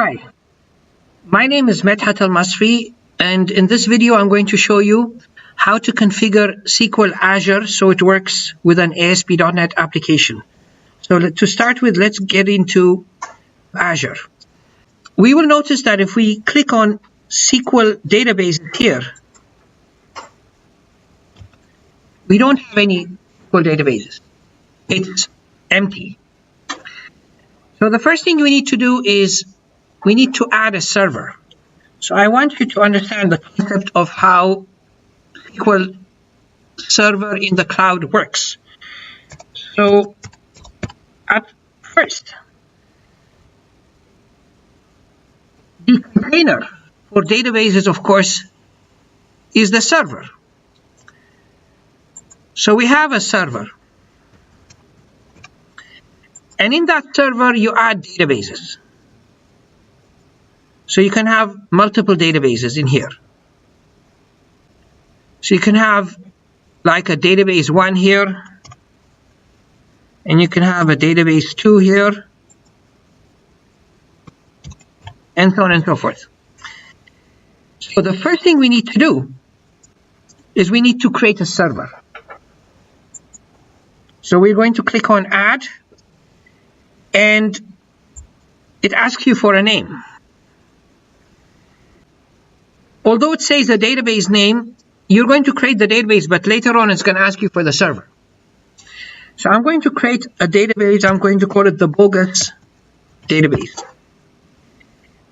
Hi, my name is Medhat Elmasry, and in this video I'm going to show you how to configure SQL Azure so it works with an ASP.NET application. So to start with, let's get into Azure. We will notice that if we click on SQL databases here, we don't have any SQL databases. It's empty. So the first thing we need to do is we need to add a server. So I want you to understand the concept of how SQL Server in the cloud works. So at first, the container for databases, of course, is the server. So we have a server. And in that server, you add databases. So you can have multiple databases in here. So you can have like a database 1 here, and you can have a database 2 here, and so on and so forth. So the first thing we need to do is we need to create a server. So we're going to click on Add, and it asks you for a name. Although it says the database name, you're going to create the database, but later on it's going to ask you for the server. So I'm going to create a database. I'm going to call it the bogus database.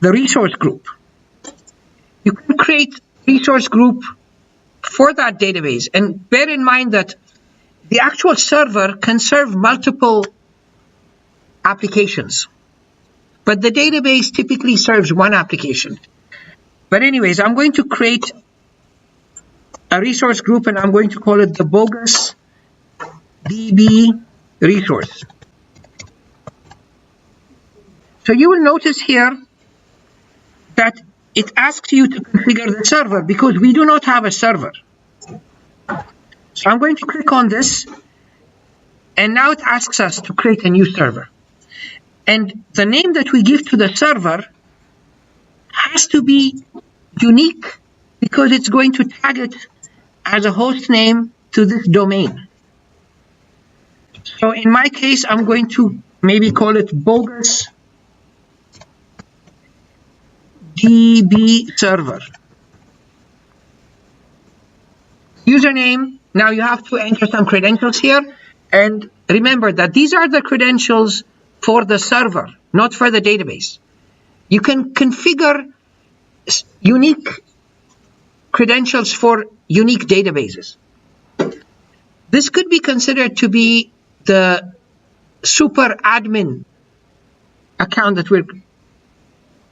The resource group. You can create resource group for that database. And bear in mind that the actual server can serve multiple applications. But the database typically serves one application. But anyways, I'm going to create a resource group, and I'm going to call it the bogus DB resource. So you will notice here that it asks you to configure the server because we do not have a server. So I'm going to click on this, and now it asks us to create a new server. And the name that we give to the server has to be unique because it's going to tag it as a host name to this domain. So in my case, I'm going to maybe call it bogus DB server. Username, now you have to enter some credentials here. And remember that these are the credentials for the server, not for the database. You can configure unique credentials for unique databases. This could be considered to be the super admin account that we're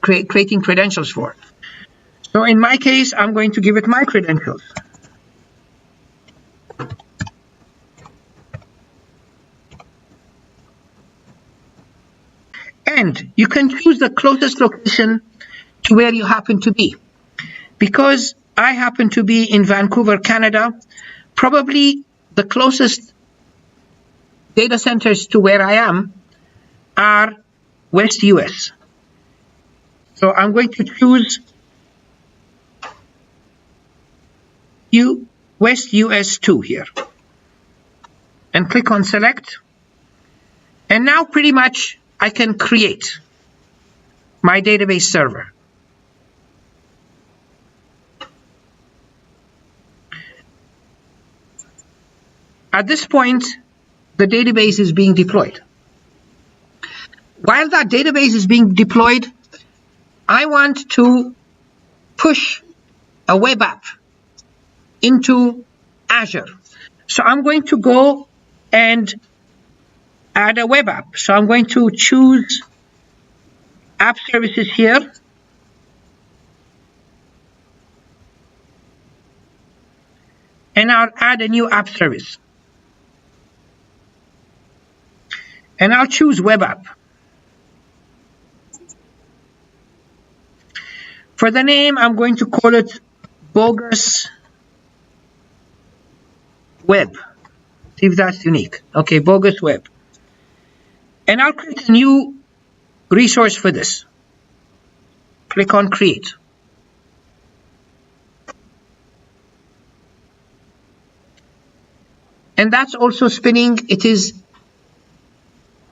creating credentials for. So in my case, I'm going to give it my credentials. And you can choose the closest location to where you happen to be. Because I happen to be in Vancouver, Canada, probably the closest data centers to where I am are West US. So I'm going to choose West US 2 here. And click on Select. And now pretty much I can create my database server. At this point, the database is being deployed. While that database is being deployed, I want to push a web app into Azure. So I'm going to go and add a web app. So I'm going to choose App Services here. And I'll add a new app service. And I'll choose Web App. For the name, I'm going to call it Bogus Web. See if that's unique. Okay, Bogus Web. And I'll create a new resource for this. Click on create. And that's also spinning. It is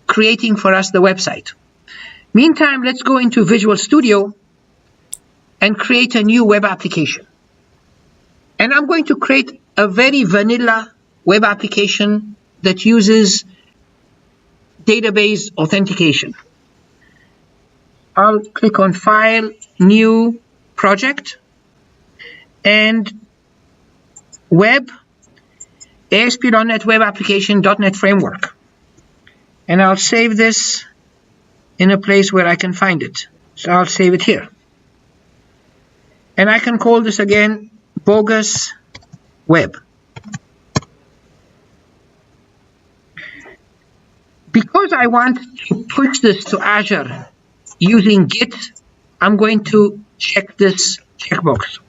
creating for us the website. Meantime, let's go into Visual Studio and create a new web application. And I'm going to create a very vanilla web application that uses database authentication. I'll click on File, New, Project, and Web, ASP.NET Web Application, .NET Framework. And I'll save this in a place where I can find it. So I'll save it here. And I can call this again bogusweb. Because I want to push this to Azure using Git, I'm going to check this checkbox.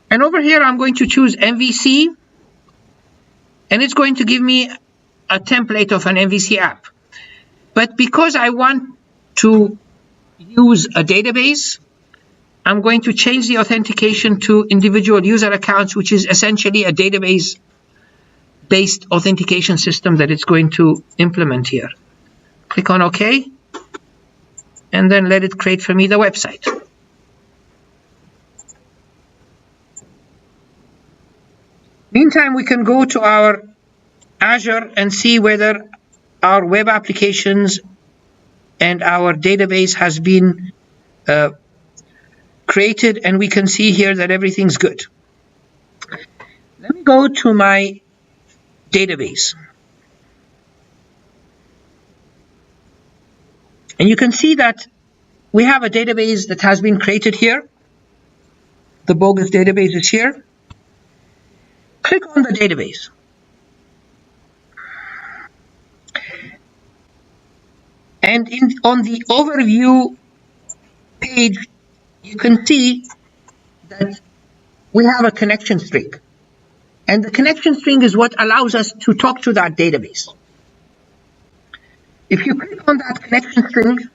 And over here, I'm going to choose MVC, and it's going to give me a template of an MVC app. But because I want to use a database, I'm going to change the authentication to individual user accounts, which is essentially a database-based authentication system that it's going to implement here. Click on OK, and then let it create for me the website. Meantime, we can go to our Azure and see whether our web applications and our database has been created, and we can see here that everything's good. Let me go to my database. And you can see that we have a database that has been created here. The bogus database is here. Click on the database. And on the overview page, you can see that we have a connection string. And the connection string is what allows us to talk to that database. If you click on that connection string,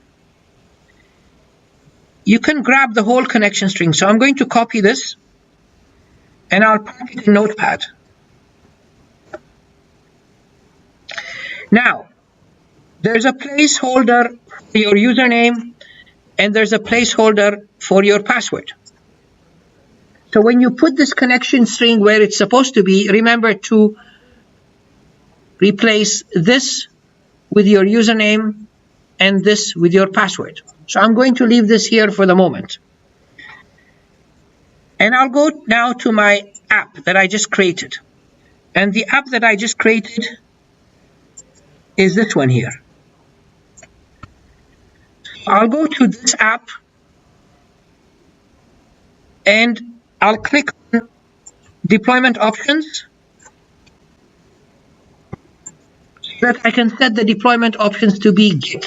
you can grab the whole connection string. So I'm going to copy this, and I'll put it in Notepad. Now, there's a placeholder for your username, and there's a placeholder for your password. So when you put this connection string where it's supposed to be, remember to replace this with your username and this with your password. So I'm going to leave this here for the moment. And I'll go now to my app that I just created. And the app that I just created is this one here. I'll go to this app and I'll click on deployment options so that I can set the deployment options to be Git.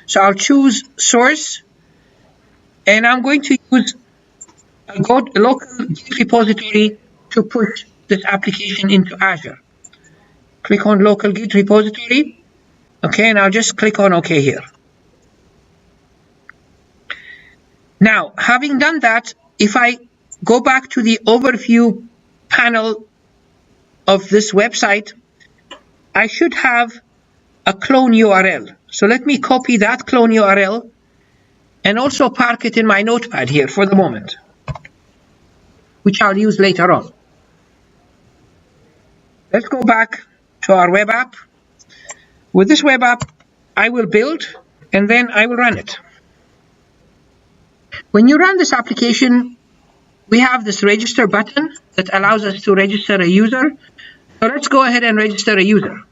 So I'll choose source, and I'm going to use a local Git repository to push this application into Azure. Click on local Git repository. Okay, and I'll just click on OK here. Now, having done that, if I go back to the overview panel of this website, I should have a clone URL. So let me copy that clone URL and also park it in my notepad here for the moment, which I'll use later on. Let's go back to our web app. With this web app, I will build and then I will run it. When you run this application, we have this register button that allows us to register a user. So let's go ahead and register a user.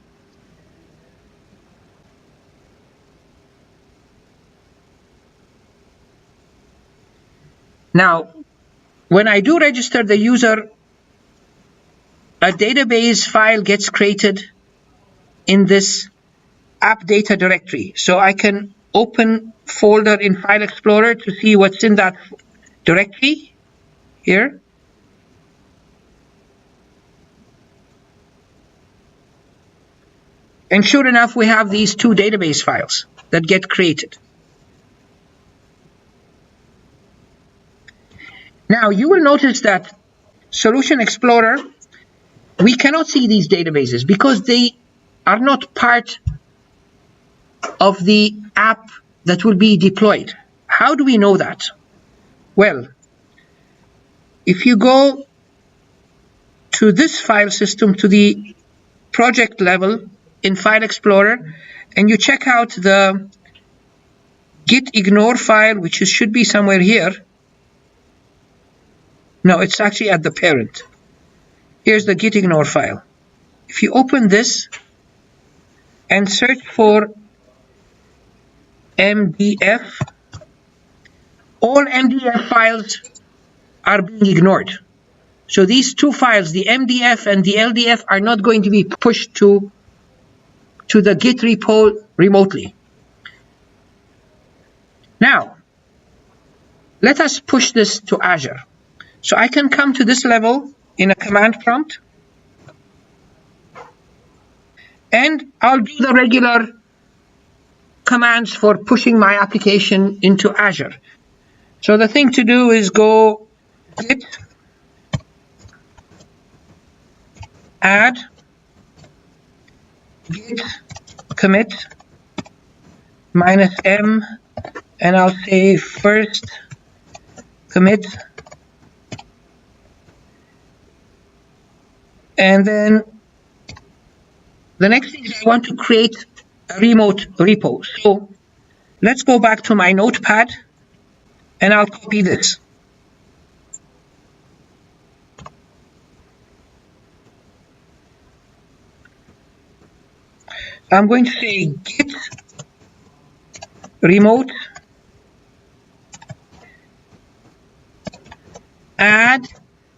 Now, when I do register the user, a database file gets created in this app data directory. So I can open folder in File Explorer to see what's in that directory here. And sure enough, we have these two database files. that get created. Now you will notice that Solution Explorer, we cannot see these databases because they are not part of the app that will be deployed. How do we know that? Well, if you go to this file system, to the project level in File Explorer, and you check out the git ignore file, which should be somewhere here. No, it's actually at the parent. Here's the git ignore file. If you open this and search for MDF, all MDF files are being ignored. So these two files, the MDF and the LDF, are not going to be pushed to the Git repo remotely. Now, let us push this to Azure. So I can come to this level in a command prompt, and I'll do the regular commands for pushing my application into Azure. So the thing to do is go git add git commit -m, and I'll say first commit, and then the next thing is I want to create a remote repo. So let's go back to my notepad and I'll copy this. I'm going to say git remote add,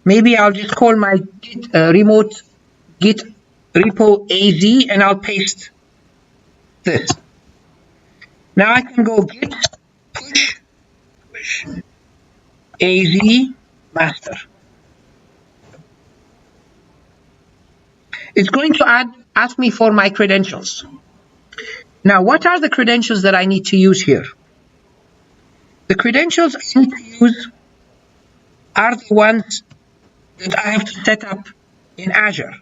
maybe I'll just call my git remote git repo AZ, and I'll paste this. Now I can go git push AZ master. It's going to ask me for my credentials. Now, what are the credentials that I need to use here? The credentials I need to use are the ones that I have to set up in Azure.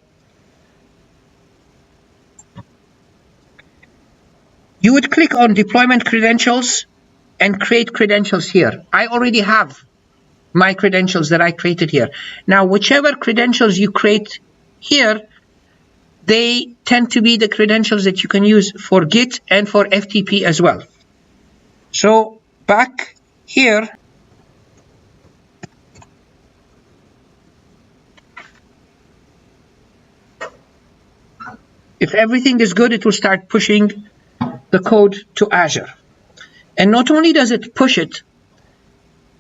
You would click on deployment credentials and create credentials here. I already have my credentials that I created here. Now, whichever credentials you create here, they tend to be the credentials that you can use for Git and for FTP as well. So back here, if everything is good, it will start pushing the code to Azure. And not only does it push it,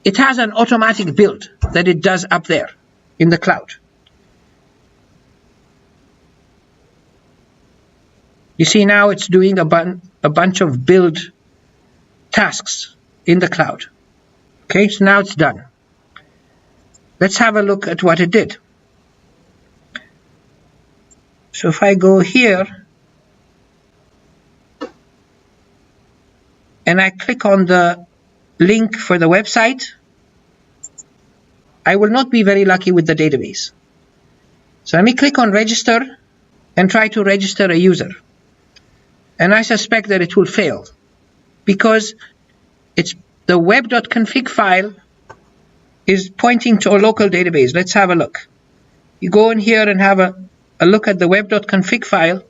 it has an automatic build that it does up there in the cloud. You see now it's doing a bunch of build tasks in the cloud. Okay, so now it's done. Let's have a look at what it did. So if I go here and I click on the link for the website, I will not be very lucky with the database. So let me click on register and try to register a user. And I suspect that it will fail because it's the web.config file is pointing to a local database. Let's have a look. You go in here and have a look at the web.config file.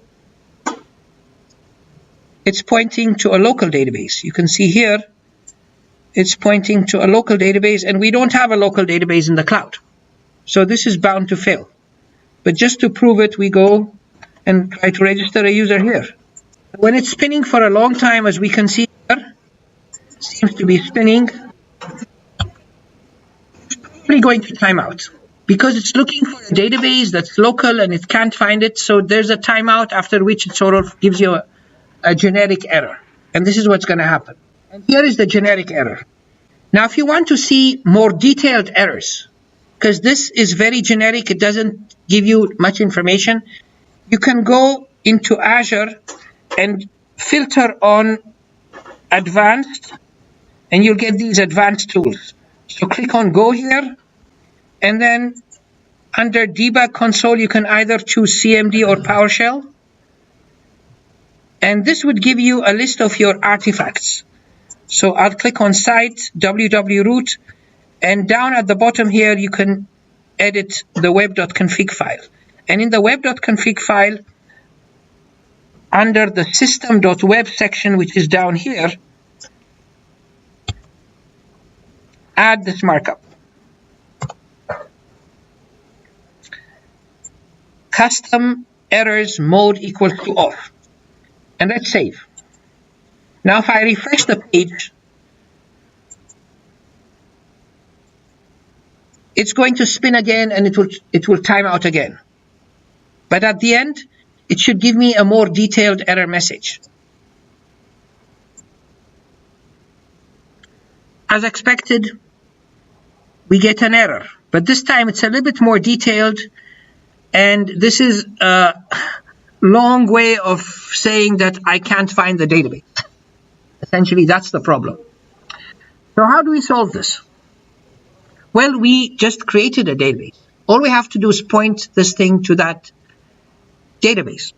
It's pointing to a local database. You can see here it's pointing to a local database, and we don't have a local database in the cloud. So this is bound to fail. But just to prove it, we go and try to register a user here. When it's spinning for a long time, as we can see here, it seems to be spinning, it's probably going to time out because it's looking for a database that's local and it can't find it. So there's a timeout after which it sort of gives you a generic error. And this is what's going to happen. And here is the generic error. Now, if you want to see more detailed errors, because this is very generic, it doesn't give you much information, you can go into Azure and filter on advanced, and you'll get these advanced tools. So click on Go here, and then under Debug Console, you can either choose CMD or PowerShell. And this would give you a list of your artifacts. So I'll click on Site, www-root, and down at the bottom here, you can edit the web.config file. And in the web.config file, under the system.web section, which is down here, add this markup. Custom errors mode equals to off. And let's save. Now if I refresh the page, it's going to spin again and it will time out again. But at the end, it should give me a more detailed error message. As expected, we get an error, but this time it's a little bit more detailed, and this is a long way of saying that I can't find the database. Essentially, that's the problem. So how do we solve this? Well, we just created a database. All we have to do is point this thing to that database.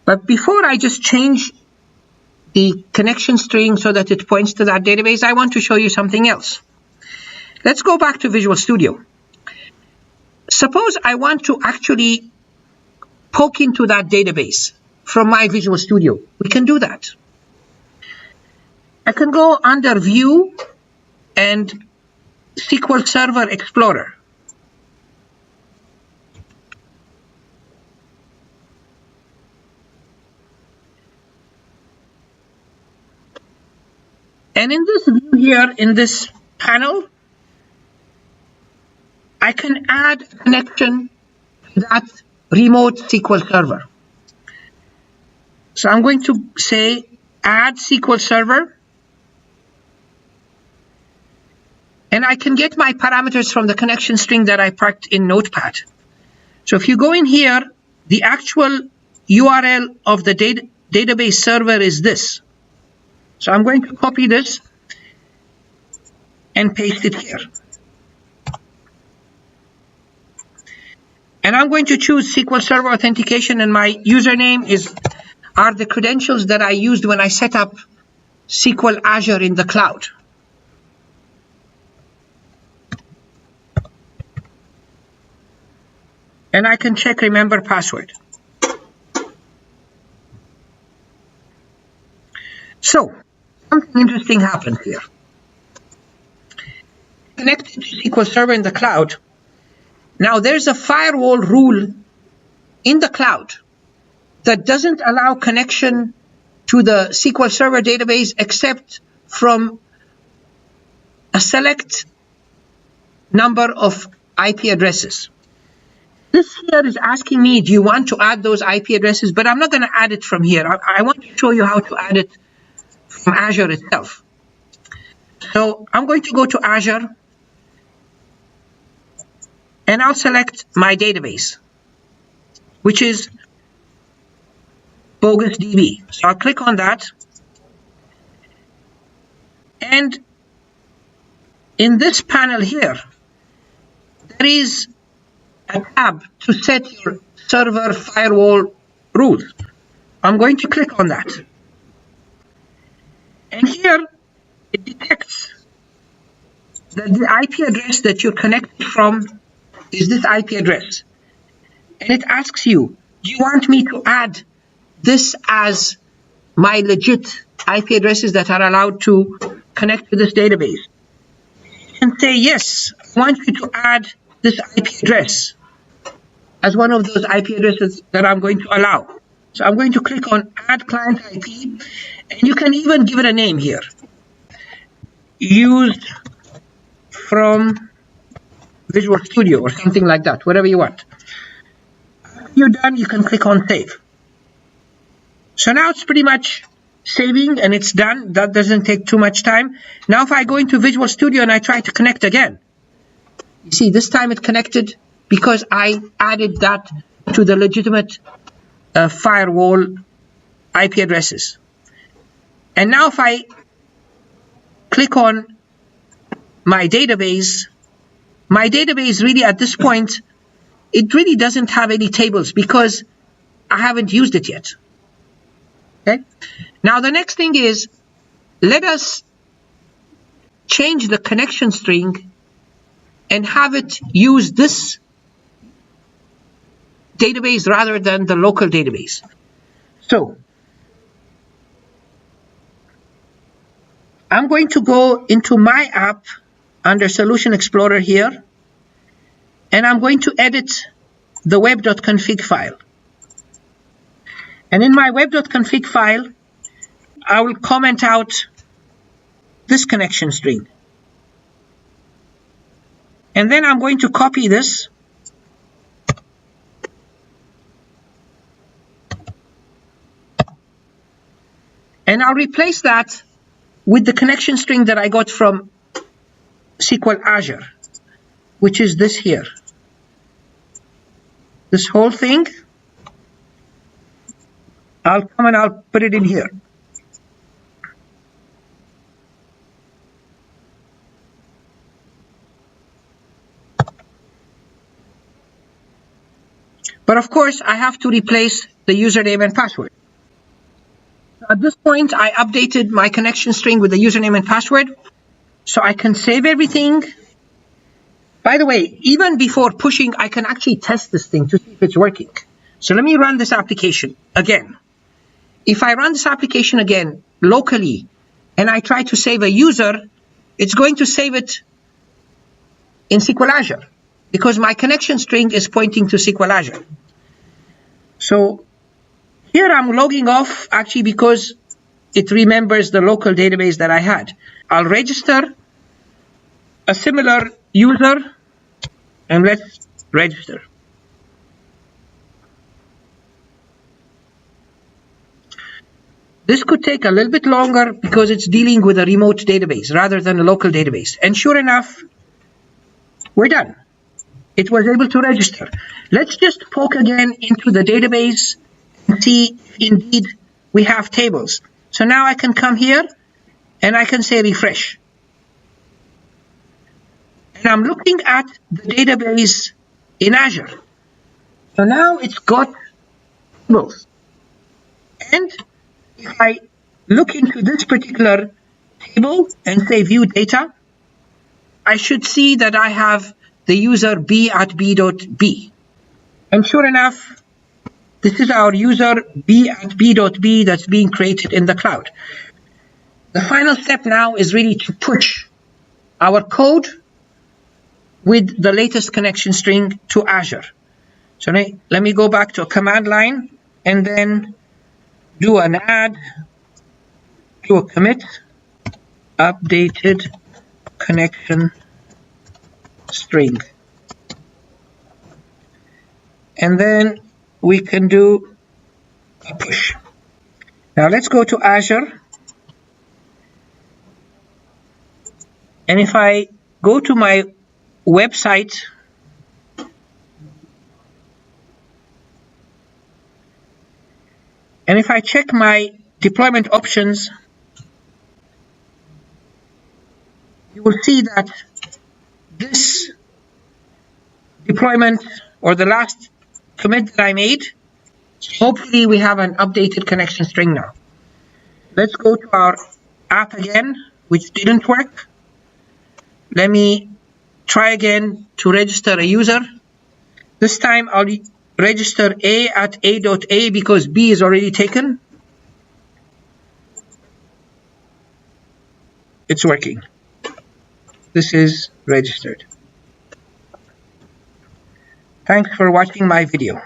But before I just change the connection string so that it points to that database, I want to show you something else. Let's go back to Visual Studio. Suppose I want to actually poke into that database from my Visual Studio. We can do that. I can go under View and SQL Server Explorer. And in this view here, in this panel, I can add a connection to that remote SQL Server. So I'm going to say add SQL Server, and I can get my parameters from the connection string that I packed in Notepad. So if you go in here, the actual URL of the database server is this. So I'm going to copy this and paste it here. And I'm going to choose SQL Server Authentication, and my username are the credentials that I used when I set up SQL Azure in the cloud. And I can check remember password. So, something interesting happened here. Connected to SQL Server in the cloud. Now there's a firewall rule in the cloud that doesn't allow connection to the SQL Server database except from a select number of IP addresses. This here is asking me, do you want to add those IP addresses? But I'm not going to add it from here. I want to show you how to add it from Azure itself. So I'm going to go to Azure, and I'll select my database, which is BogusDB. So I'll click on that. And in this panel here, there is a tab to set your server firewall rules. I'm going to click on that. And here, it detects that the IP address that you're connected from is this IP address. And it asks you, do you want me to add this as my legit IP addresses that are allowed to connect to this database? And say, yes, I want you to add this IP address as one of those IP addresses that I'm going to allow. So I'm going to click on Add Client IP, and you can even give it a name here. Used from Visual Studio or something like that, whatever you want. After you're done, you can click on Save. So now it's pretty much saving and it's done. That doesn't take too much time. Now if I go into Visual Studio and I try to connect again, you see this time it connected because I added that to the legitimate firewall IP addresses. And now if I click on my database really at this point, it really doesn't have any tables because I haven't used it yet. Okay. Now the next thing is, let us change the connection string and have it use this database rather than the local database. So I'm going to go into my app under Solution Explorer here, and I'm going to edit the web.config file. And in my web.config file, I will comment out this connection string. And then I'm going to copy this and I'll replace that with the connection string that I got from SQL Azure, which is this here. This whole thing, I'll come and I'll put it in here. But of course, I have to replace the username and password. At this point, I updated my connection string with the username and password, so I can save everything. By the way, even before pushing, I can actually test this thing to see if it's working. So let me run this application again. If I run this application again locally and I try to save a user, it's going to save it in SQL Azure because my connection string is pointing to SQL Azure. So here I'm logging off actually because it remembers the local database that I had. I'll register a similar user and let's register. This could take a little bit longer because it's dealing with a remote database rather than a local database. And sure enough, we're done. It was able to register. Let's just poke again into the database and see if indeed we have tables. So now I can come here and I can say refresh. And I'm looking at the database in Azure. So now it's got tables. And if I look into this particular table and say view data, I should see that I have the user b at b.b. And sure enough, this is our user b at b.b that's being created in the cloud. The final step now is really to push our code with the latest connection string to Azure. So let me go back to a command line and then do an add, do a commit, updated connection string. And then we can do a push. Now let's go to Azure. And if I go to my website, and if I check my deployment options, you will see that this deployment or the last commit that I made, hopefully we have an updated connection string now. Let's go to our app again, which didn't work. Let me try again to register a user. This time I'll register A at A.A because B is already taken. It's working. This is registered. Thanks for watching my video.